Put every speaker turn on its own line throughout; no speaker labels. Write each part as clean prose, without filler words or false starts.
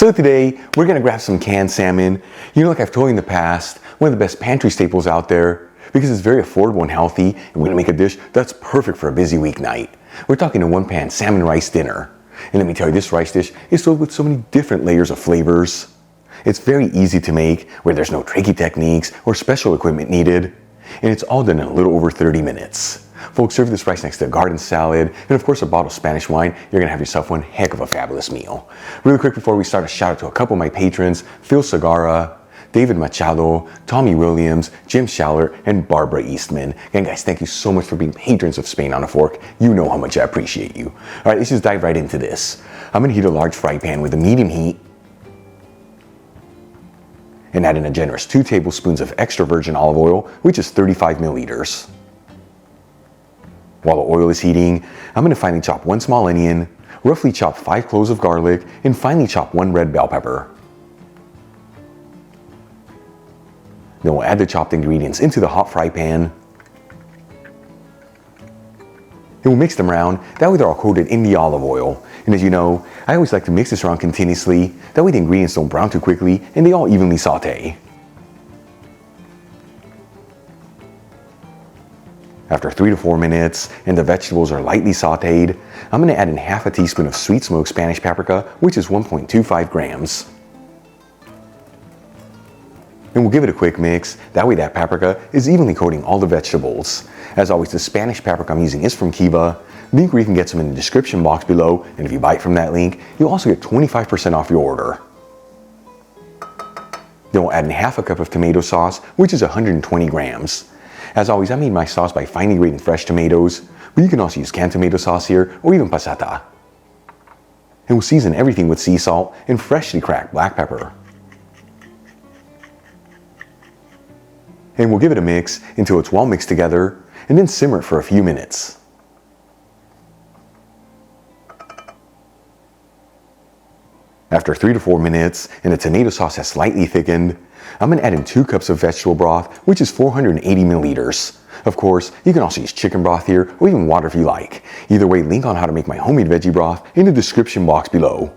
So today, we're gonna grab some canned salmon. You know, like I've told you in the past, one of the best pantry staples out there because it's very affordable and healthy, and we're gonna make a dish that's perfect for a busy weeknight. We're talking a one-pan salmon rice dinner. And let me tell you, this rice dish is filled with so many different layers of flavors. It's very easy to make, where there's no tricky techniques or special equipment needed. And it's all done in a little over 30 minutes. Folks, serve this rice next to a garden salad and of course a bottle of Spanish wine. You're gonna have yourself one heck of a fabulous meal. Really quick before we start, a shout out to a couple of my patrons, Phil Segarra, David Machado, Tommy Williams, Jim Schaller, and Barbara Eastman. Again, guys, thank you so much for being patrons of Spain on a Fork. You know how much I appreciate you. All right, let's just dive right into this. I'm gonna heat a large fry pan with a medium heat and add in a generous 2 tablespoons of extra virgin olive oil, which is 35 milliliters. While the oil is heating, I'm going to finely chop 1 small onion, roughly chop 5 cloves of garlic, and finely chop 1 red bell pepper. Then we'll add the chopped ingredients into the hot fry pan. And we'll mix them around, that way they're all coated in the olive oil. And as you know, I always like to mix this around continuously, that way the ingredients don't brown too quickly and they all evenly saute. After 3 to 4 minutes and the vegetables are lightly sauteed, I'm going to add in half a teaspoon of sweet smoked Spanish paprika, which is 1.25 grams. And we'll give it a quick mix, that way that paprika is evenly coating all the vegetables. As always, the Spanish paprika I'm using is from Kiva. Link where you can get some in the description box below, and if you buy it from that link, you'll also get 25% off your order. Then we'll add in half a cup of tomato sauce, which is 120 grams. As always, I made my sauce by finely grating fresh tomatoes, but you can also use canned tomato sauce here, or even passata. And we'll season everything with sea salt and freshly cracked black pepper. And we'll give it a mix until it's well mixed together, and then simmer it for a few minutes. After 3 to 4 minutes, and the tomato sauce has slightly thickened, I'm going to add in 2 cups of vegetable broth, which is 480 milliliters. Of course, you can also use chicken broth here, or even water if you like. Either way, link on how to make my homemade veggie broth in the description box below.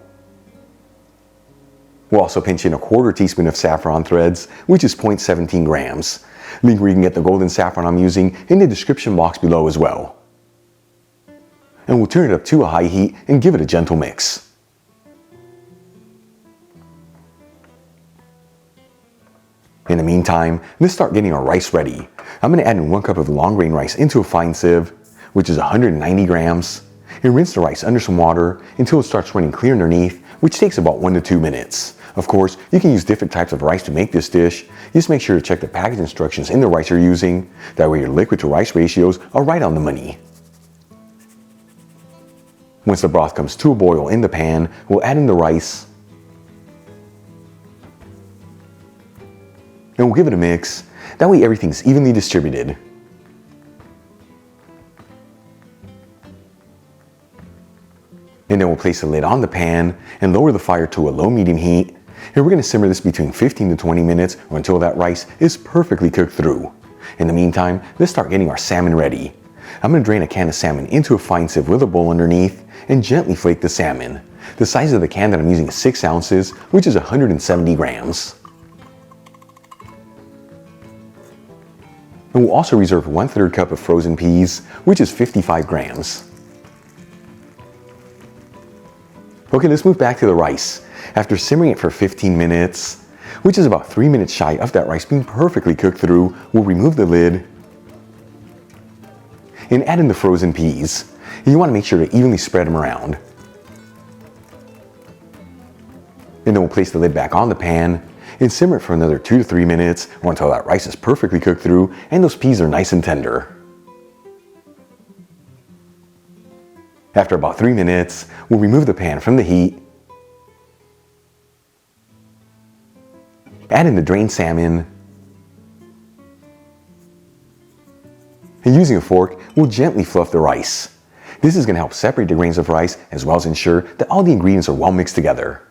We'll also pinch in a 1/4 teaspoon of saffron threads, which is 0.17 grams. Link where you can get the golden saffron I'm using in the description box below as well. And we'll turn it up to a high heat and give it a gentle mix. In the meantime, let's start getting our rice ready. I'm going to add in 1 cup of long grain rice into a fine sieve, which is 190 grams, and rinse the rice under some water until it starts running clear underneath, which takes about 1 to 2 minutes. Of course, you can use different types of rice to make this dish. Just make sure to check the package instructions in the rice you're using. That way your liquid to rice ratios are right on the money. Once the broth comes to a boil in the pan, we'll add in the rice. And we'll give it a mix, that way everything's evenly distributed. And then we'll place the lid on the pan and lower the fire to a low-medium heat. And we're going to simmer this between 15 to 20 minutes or until that rice is perfectly cooked through. In the meantime, let's start getting our salmon ready. I'm going to drain a can of salmon into a fine sieve with a bowl underneath and gently flake the salmon. The size of the can that I'm using is 6 ounces, which is 170 grams. And we'll also reserve 1/3 cup of frozen peas, which is 55 grams. Okay, let's move back to the rice. After simmering it for 15 minutes, which is about 3 minutes shy of that rice being perfectly cooked through, we'll remove the lid and add in the frozen peas. You want to make sure to evenly spread them around. And then we'll place the lid back on the pan and simmer it for another 2 to 3 minutes or until that rice is perfectly cooked through and those peas are nice and tender. After about 3 minutes, we'll remove the pan from the heat, add in the drained salmon, and using a fork, we'll gently fluff the rice. This is going to help separate the grains of rice as well as ensure that all the ingredients are well mixed together.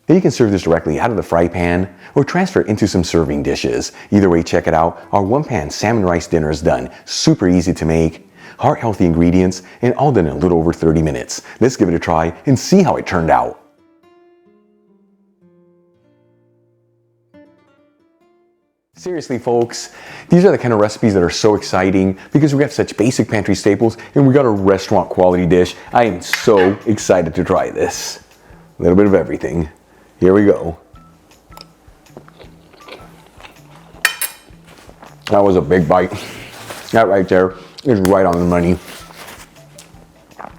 Then you can serve this directly out of the fry pan or transfer it into some serving dishes. Either way, check it out. Our one-pan salmon rice dinner is done. Super easy to make. heart-healthy ingredients, and all done in a little over 30 minutes. Let's give it a try and see how it turned out. Seriously folks, these are the kind of recipes that are so exciting because we have such basic pantry staples and we got a restaurant quality dish. I am so excited to try this. A little bit of everything. Here we go. That was a big bite. That right there is right on the money.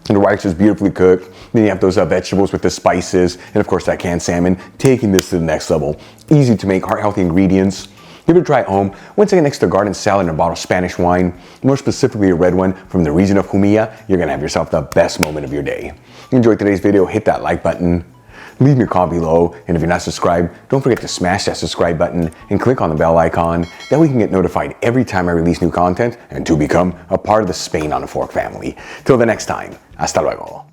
And the rice is beautifully cooked. Then you have those vegetables with the spices and of course that canned salmon, taking this to the next level. Easy to make, heart-healthy ingredients. Give it a try at home. Once again, next to garden salad and a bottle of Spanish wine, more specifically a red one from the region of Jumilla, you're gonna have yourself the best moment of your day. If you enjoyed today's video, hit that like button, leave me a comment below, and if you're not subscribed, don't forget to smash that subscribe button and click on the bell icon. That way you can get notified every time I release new content and to become a part of the Spain on a Fork family. Till the next time, hasta luego.